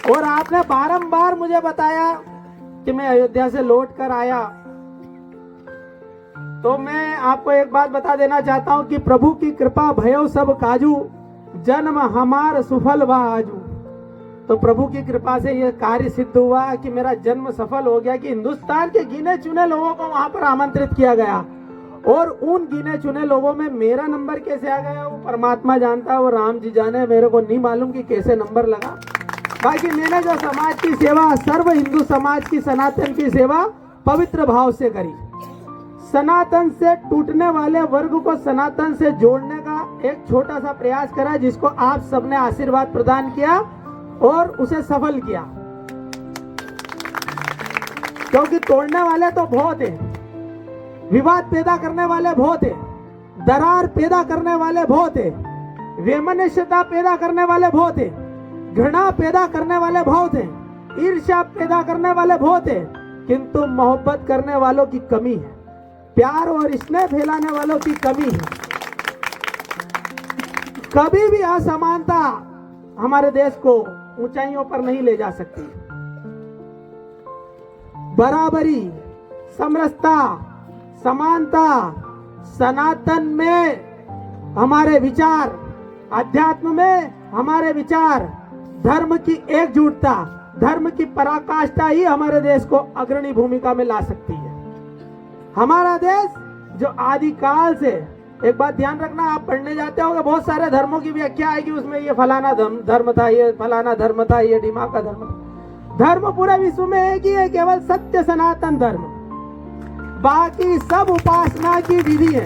और आपने बारंबार मुझे बताया कि मैं अयोध्या से लौट कर आया। तो मैं आपको एक बात बता देना चाहता हूं कि प्रभु की कृपा भयो सब काजू, जन्म हमार सुफल व आजू। तो प्रभु की कृपा से यह कार्य सिद्ध हुआ कि मेरा जन्म सफल हो गया, कि हिंदुस्तान के गिने चुने लोगों को वहां पर आमंत्रित किया गया। और उन गिने चुने लोगों में मेरा नंबर कैसे आ गया वो परमात्मा जानता है, वो राम जी जाने, मेरे को नहीं मालूम कि कैसे नंबर लगा। बाकी मैंने जो समाज की सेवा, सर्व हिंदू समाज की, सनातन की सेवा पवित्र भाव से करी। सनातन से टूटने वाले वर्ग को सनातन से जोड़ने का एक छोटा सा प्रयास करा, जिसको आप सबने आशीर्वाद प्रदान किया और उसे सफल किया। क्योंकि तोड़ने वाले तो बहुत हैं, विवाद पैदा करने वाले बहुत हैं, दरार पैदा करने वाले बहुत हैं, वैमनस्यता पैदा करने वाले बहुत हैं, घृणा पैदा करने वाले बहुत हैं, ईर्ष्या पैदा करने वाले बहुत हैं, किंतु मोहब्बत करने वालों की कमी है, प्यार और स्नेह फैलाने वालों की कमी है। कभी भी असमानता हमारे देश को ऊंचाइयों पर नहीं ले जा सकती। बराबरी, समरसता, समानता, सनातन में हमारे विचार, अध्यात्म में हमारे विचार, धर्म की एकजुटता, धर्म की पराकाष्ठा ही हमारे देश को अग्रणी भूमिका में ला सकती है। हमारा देश जो आदिकाल से, एक बात ध्यान रखना, आप पढ़ने जाते होंगे बहुत सारे धर्मों की व्याख्या आएगी, उसमें ये फलाना धर्म था, ये फलाना धर्म था, ये दिमाग का धर्म था। धर्म पूरे विश्व में है कि ये केवल सत्य सनातन धर्म, बाकी सब उपासना की विधि है,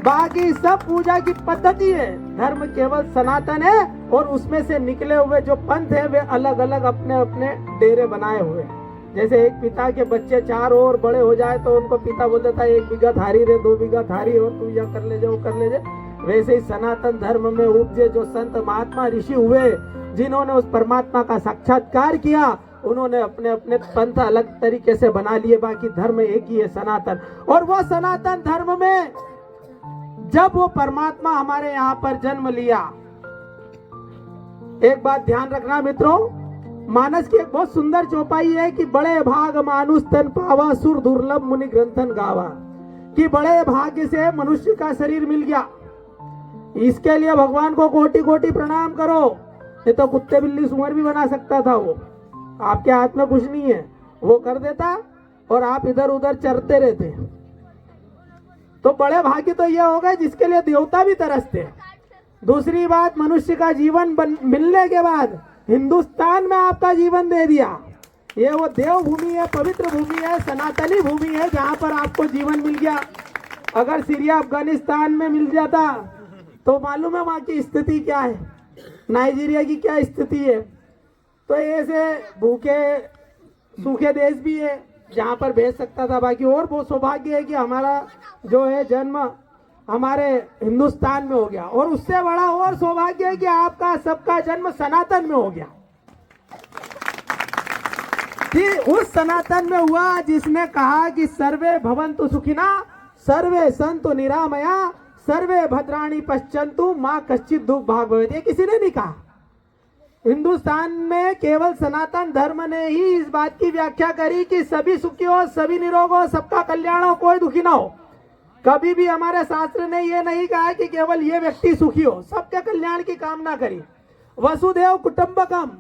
बाकी सब पूजा की पद्धति है। धर्म केवल सनातन है और उसमें से निकले हुए जो पंथ है वे अलग अलग अपने अपने डेरे बनाए हुए हैं। जैसे एक पिता के बच्चे 4 और बड़े हो जाए तो उनको पिता बोलता था 1 बीघा थारी रे, 2 बीघा थारी, और तू यह कर ले जाओ कर ले जाए। वैसे ही सनातन धर्म में उपजे जो संत महात्मा ऋषि हुए, जिन्होंने उस परमात्मा का साक्षात्कार किया, उन्होंने अपने अपने पंथ अलग तरीके से बना लिए, बाकी धर्म एक ही है, सनातन। और वो सनातन धर्म में जब वो परमात्मा हमारे यहाँ पर जन्म लिया, एक बात ध्यान रखना मित्रों, मानस की एक बहुत सुंदर चौपाई है कि बड़े भाग मानुष तन पावा, सुर दुर्लभ मुनि ग्रंथन गावा। कि बड़े भाग्य से मनुष्य का शरीर मिल गया, इसके लिए भगवान को कोटि कोटि प्रणाम करो। ये तो कुत्ते बिल्ली सुअर भी बना सकता था, वो आपके हाथ में कुछ नहीं है, वो कर देता और आप इधर उधर चरते रहते। तो बड़े भाग्य तो ये हो गए जिसके लिए देवता भी तरसते। दूसरी बात, मनुष्य का जीवन मिलने के बाद हिंदुस्तान में आपका जीवन दे दिया। ये वो देव भूमि है, पवित्र भूमि है, सनातनी भूमि है, जहाँ पर आपको जीवन मिल गया। अगर सीरिया अफगानिस्तान में मिल जाता तो मालूम है वहाँ की स्थिति क्या है, नाइजीरिया की क्या स्थिति है। तो ऐसे भूखे सूखे देश भी है जहाँ पर भेज सकता था। बाकी और बहुत सौभाग्य है कि हमारा जो है जन्म हमारे हिंदुस्तान में हो गया, और उससे बड़ा और सौभाग्य है कि आपका सबका जन्म सनातन में हो गया। कि उस सनातन में हुआ जिसने कहा कि सर्वे भवन्तु सुखिना, सर्वे सन्तु निरामया, सर्वे भद्राणि पश्यन्तु, मां कश्चित् दुख भाग भवेत्। ये किसी ने नहीं कहा। हिंदुस्तान में केवल सनातन धर्म ने ही इस बात की व्याख्या करी कि सभी सुखी हो, सभी निरोग हो, सबका कल्याण हो, कोई दुखी ना हो। कभी भी हमारे शास्त्र ने यह नहीं कहा कि केवल ये व्यक्ति सुखी हो, सबके कल्याण की कामना करी। वसुदेव कुटुंबकम,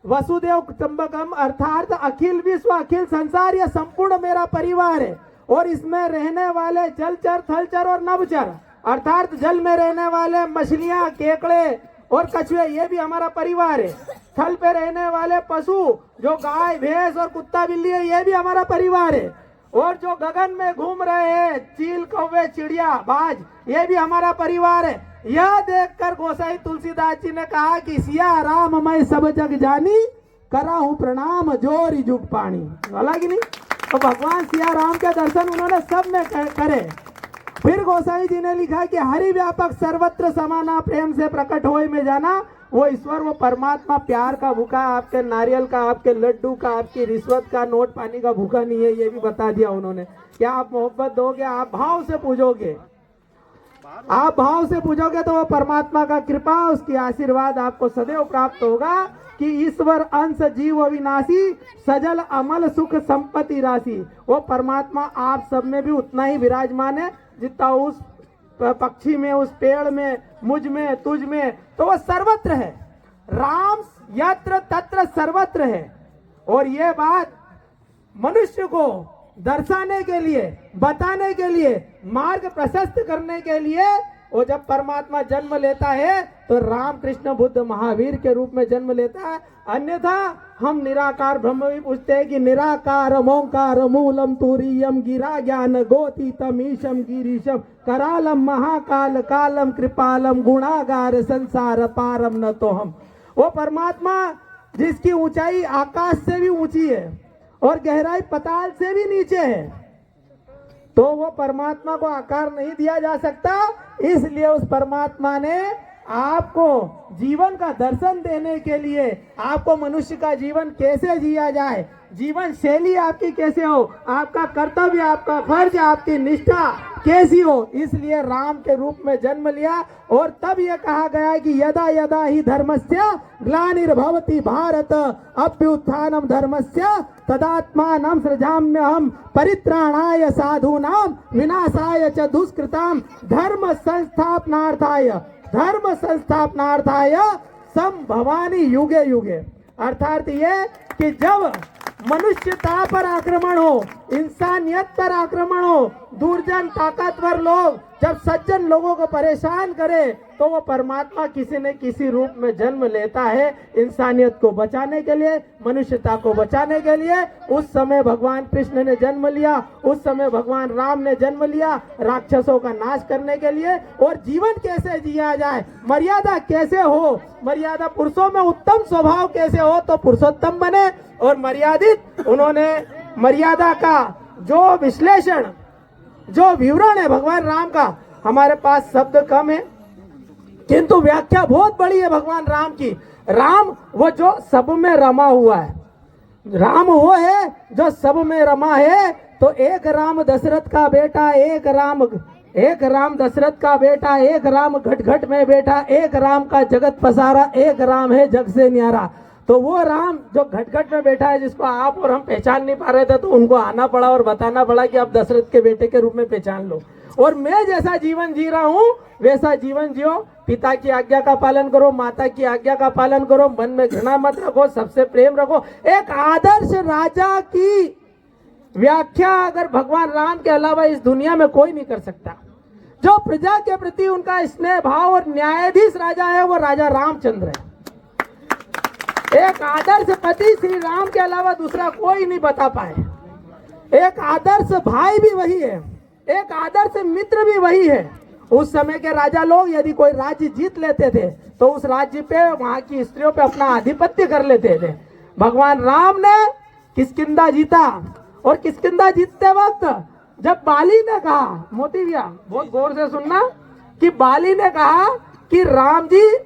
वसुदेव कुटुंबकम अर्थात अखिल विश्व, अखिल संसार, ये संपूर्ण मेरा परिवार है। और इसमें रहने वाले जलचर, थलचर और नभचर, अर्थात जल में रहने वाले मछलियां, केकड़े और कछुए, ये भी हमारा परिवार है। थल पे रहने वाले पशु जो गाय, भैंस और कुत्ता बिल्ली है, ये भी हमारा परिवार है। और जो गगन में घूम रहे हैं, चील, कौवे, चिड़िया, बाज, ये भी हमारा परिवार है। यह देखकर गोसाई तुलसीदास जी ने कहा कि सिया राम मैं सब जग जानी, कराहूं प्रणाम जोरी जुग पानी। बोला कि नहीं? तो भगवान सिया राम के दर्शन उन्होंने सब में करे। फिर गोसाई जी ने लिखा कि हरि व्यापक सर्वत्र समाना, प्रेम से प्रकट होए में जाना। वो ईश्वर, वो परमात्मा प्यार का भूखा, आपके नारियल का, आपके लड्डू का, आपकी रिश्वत का, नोट पानी का भूखा नहीं है। ये भी बता दिया उन्होंने। क्या आप मोहब्बत दोगे, आप भाव से पूजोगे, आप भाव से पूजोगे तो वो परमात्मा का कृपा, उसकी आशीर्वाद आपको सदैव प्राप्त होगा। कि ईश्वर अंश जीव अविनाशी, सजल अमल सुख संपत्ति राशि। वो परमात्मा आप सब में भी उतना ही विराजमान है जितना उस पक्षी में, उस पेड़ में, मुझ में, तुझ में, तो वो सर्वत्र है। राम यत्र तत्र सर्वत्र है। और ये बात मनुष्य को दर्शाने के लिए, बताने के लिए, मार्ग प्रशस्त करने के लिए, वो जब परमात्मा जन्म लेता है तो राम कृष्ण बुद्ध महावीर के रूप में जन्म लेता है। अन्यथा हम निराकार ब्रह्म भी पूछते हैं कि निराकार ओंकार मूलम तुरीयम गिरा ज्ञान गोतीतम ईशम गिरीशम करालम महाकाल कालम कृपालम गुणागार संसार पारम न तो हम। वो परमात्मा जिसकी ऊंचाई आकाश से भी ऊंची है और गहराई पाताल से भी नीचे है, तो वो परमात्मा को आकार नहीं दिया जा सकता। इसलिए उस परमात्मा ने आपको जीवन का दर्शन देने के लिए, आपको मनुष्य का जीवन कैसे जिया जाए, जीवन शैली आपकी कैसे हो, आपका कर्तव्य, आपका फर्ज, आपकी निष्ठा कैसी हो, इसलिए राम के रूप में जन्म लिया। और तब ये कहा गया कि यदा यदा ही धर्मस्य ग्लानिर्भवति भारत अभ्युत्थानम धर्मस्य तदात्मानं सृजाम्यहम् परित्राणाय साधूनां विनाशाय च दुष्कृतां धर्म संस्थापनार्थाय संभवानि युगे युगे। अर्थात ये कि जब मनुष्यता पर आक्रमण हो, इंसानियत पर आक्रमण हो, दुर्जन ताकतवर लोग जब सज्जन लोगों को परेशान करे, तो वो परमात्मा किसी न किसी रूप में जन्म लेता है इंसानियत को बचाने के लिए, मनुष्यता को बचाने के लिए। उस समय भगवान कृष्ण ने जन्म लिया, उस समय भगवान राम ने जन्म लिया राक्षसों का नाश करने के लिए। और जीवन कैसे जिया जाए, मर्यादा कैसे हो, मर्यादा पुरुषों में उत्तम स्वभाव कैसे हो तो पुरुषोत्तम बने, और मर्यादित उन्होंने मर्यादा का जो विश्लेषण, जो विवरण है भगवान राम का, हमारे पास शब्द कम है किंतु व्याख्या बहुत बड़ी है भगवान राम की। राम वो जो सब में रमा हुआ है, राम वो है जो सब में रमा है। तो एक राम दशरथ का बेटा, एक राम दशरथ का बेटा, एक राम घट घट में बैठा, एक राम का जगत पसारा, एक राम है जग से न्यारा। तो वो राम जो घट घट में बैठा है, जिसको आप और हम पहचान नहीं पा रहे थे, तो उनको आना पड़ा और बताना पड़ा कि आप दशरथ के बेटे के रूप में पहचान लो। और मैं जैसा जीवन जी रहा हूँ वैसा जीवन जियो, पिता की आज्ञा का पालन करो, माता की आज्ञा का पालन करो, मन में घृणा मत रखो, सबसे प्रेम रखो। एक आदर्श राजा की व्याख्या अगर भगवान राम के अलावा इस दुनिया में कोई नहीं कर सकता। जो प्रजा के प्रति उनका स्नेह भाव और न्यायाधीश राजा है वो राजा रामचंद्र है। एक आदर्श पति श्री राम के अलावा दूसरा कोई नहीं बता पाए। एक आदर्श भाई भी वही है, एक आदर्श मित्र भी वही है। उस समय के राजा लोग यदि कोई राज्य जीत लेते थे तो उस राज्य पे, वहां की स्त्रियों पे अपना आधिपत्य कर लेते थे। भगवान राम ने किष्किंधा जीता, और किष्किंधा जीतते वक्त जब बाली ने कहा, मोती भैया बहुत गौर से सुनना, कि बाली ने कहा कि राम जी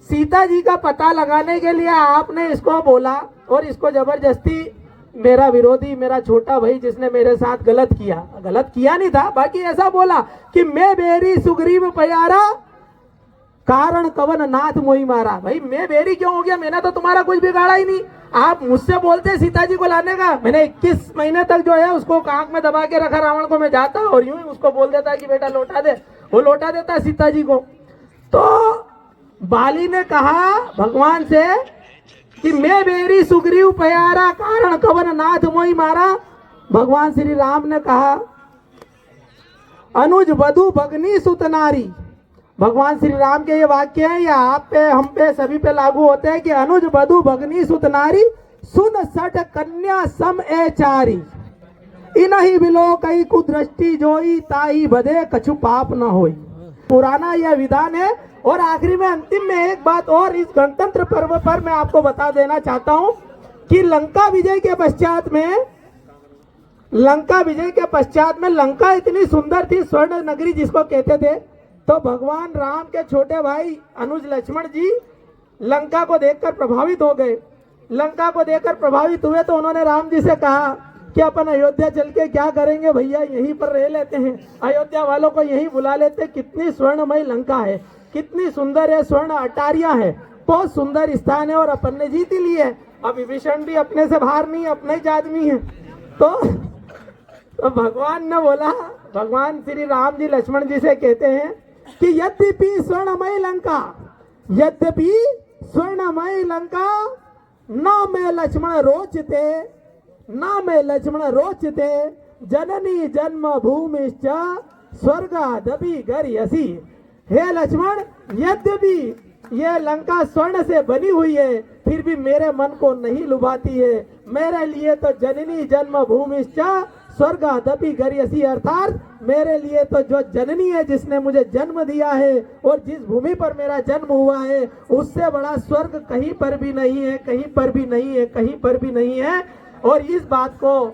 सीता जी का पता लगाने के लिए आपने इसको बोला, और इसको जबरदस्ती मेरा विरोधी, मेरा छोटा भाई जिसने मेरे साथ गलत किया नहीं था, बाकी ऐसा बोला कि मैं बेरी सुग्रीव प्यारा कारण कवन नाथ मोही मारा। भाई मैं बेरी क्यों हो गया, मैंने तो तुम्हारा कुछ बिगाड़ा ही नहीं। आप मुझसे बोलते सीता जी को लाने का, मैंने 21 महीने तक जो है उसको आंख में दबा के रखा रावण को। मैं जाता और यूं ही उसको बोल देता कि बेटा लौटा दे, वो लौटा देता सीता जी को। तो बाली ने कहा भगवान से कि मैं बेरी सुग्रीव प्यारा कारण कवन नाथ मोही मारा। भगवान श्री राम ने कहा अनुज वधु भगनी सुत नारी। भगवान श्री राम के ये वाक्य हैं, या आप पे, हम पे, सभी पे लागू होते हैं कि अनुज वधु भगनी सुत नारी सुन सठ कन्या सम ए चारी इनहि बिलो कई कुदृष्टि जोई ताई बधे कछु पाप न होई। पुराना यह विधान है। और आखिरी में, अंतिम में एक बात और इस गणतंत्र पर्व पर मैं आपको बता देना चाहता हूं कि लंका विजय के पश्चात में लंका इतनी सुंदर थी, स्वर्ण नगरी जिसको कहते थे। तो भगवान राम के छोटे भाई अनुज लक्ष्मण जी लंका को देखकर प्रभावित हो गए। लंका को देखकर प्रभावित हुए तो उन्होंने राम जी से कहा कि अपन अयोध्या चल के क्या करेंगे भैया, यहीं पर रह लेते हैं, अयोध्या वालों को यहीं बुला लेते। कितनी स्वर्णमय लंका है, कितनी सुंदर है, स्वर्ण अटारियां है। बहुत सुंदर स्थान है और अपन ने जीत ही ली है। अब विभीषण भी अपने से बाहर नहीं, अपने ही आदमी है। तो भगवान ने बोला, भगवान श्री राम जी लक्ष्मण जी से कहते हैं कि यद्यपि स्वर्णमयी लंका, यद्यपि स्वर्णमयी लंका न मैं लक्ष्मण रोचते, न मैं लक्ष्मण रोचते, जननी जन्म भूमिश्च स्वर्गादपि गर्यसि। हे लक्ष्मण, यद्यपि ये लंका स्वर्ण से बनी हुई है, फिर भी मेरे मन को नहीं लुभाती है। मेरे लिए तो जननी जन्म भूमिश्च स्वर्गादपि गर्यसि, अर्थात मेरे लिए तो जो जननी है, जिसने मुझे जन्म दिया है और जिस भूमि पर मेरा जन्म हुआ है, उससे बड़ा स्वर्ग कहीं पर भी नहीं है, कहीं पर भी नहीं है, कहीं पर भी नहीं है। और इस बात को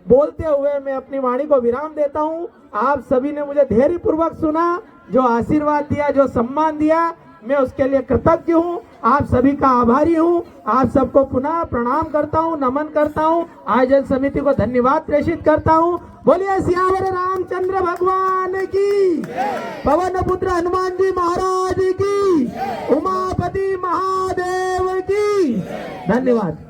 बोलते हुए मैं अपनी वाणी को विराम देता हूँ। आप सभी ने मुझे धैर्य पूर्वक सुना, जो आशीर्वाद दिया, जो सम्मान दिया, मैं उसके लिए कृतज्ञ हूँ। आप सभी का आभारी हूँ। आप सबको पुनः प्रणाम करता हूँ, नमन करता हूँ। आयोजन समिति को धन्यवाद प्रेषित करता हूँ। बोलिए सियावर रामचंद्र भगवान की, पवन पुत्र हनुमान जी महाराज की, उमापति महादेव की। धन्यवाद।